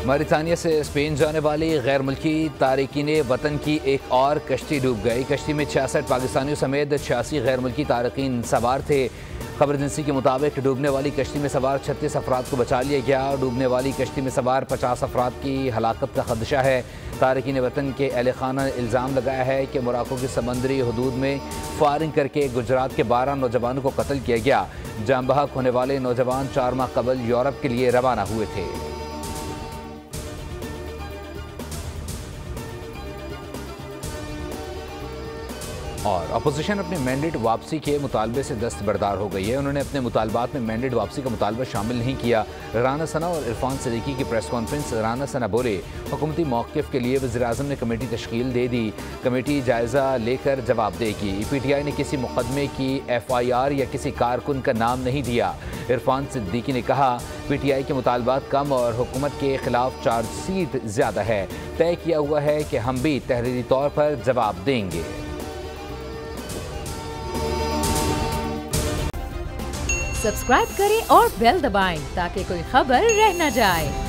मौरितानिया से स्पेन जाने वाली गैर मुल्की तारकीन वतन की एक और कश्ती डूब गई। कश्ती में 66 पाकिस्तानियों समेत 86 गैर मुल्की तारकीन सवार थे। खबर एजेंसी के मुताबिक डूबने वाली कश्ती में सवार 36 अफराद को बचा लिया गया। डूबने वाली कश्ती में सवार 50 अफराद की हलाकत का खदशा है। तारकीन वतन के अहल खाना ने इल्ज़ाम लगाया है कि मोरक्को की समंदरी हदूद में फायरिंग करके गुजरात के 12 नौजवानों को कत्ल किया गया। जान बहक होने वाले नौजवान 4 माह कबल यूरोप के लिए रवाना हुए थे। और अपोजिशन अपने मैंडेट वापसी के मुतालबे से दस्तबरदार हो गई है। उन्होंने अपने मुतालबात में मैंडेट वापसी का मुतालबा शामिल नहीं किया। राना सना और इरफान सिद्दीकी की प्रेस कॉन्फ्रेंस। राना सना बोले, हुकूमती मौक़िफ़ के लिए वज़ीर-ए-आज़म ने कमेटी तश्कील दे दी। कमेटी जायज़ा लेकर जवाब देगी। PTI ने किसी मुकदमे की FIR या किसी कारकुन का नाम नहीं दिया। इरफान सिद्दीकी ने कहा, PTI के मुतालबात कम और हुकूमत के खिलाफ चार्जशीट ज़्यादा है। तय किया हुआ है कि हम भी तहरीरी तौर पर जवाब देंगे। सब्सक्राइब करें और बेल दबाएं ताकि कोई खबर रह न जाए।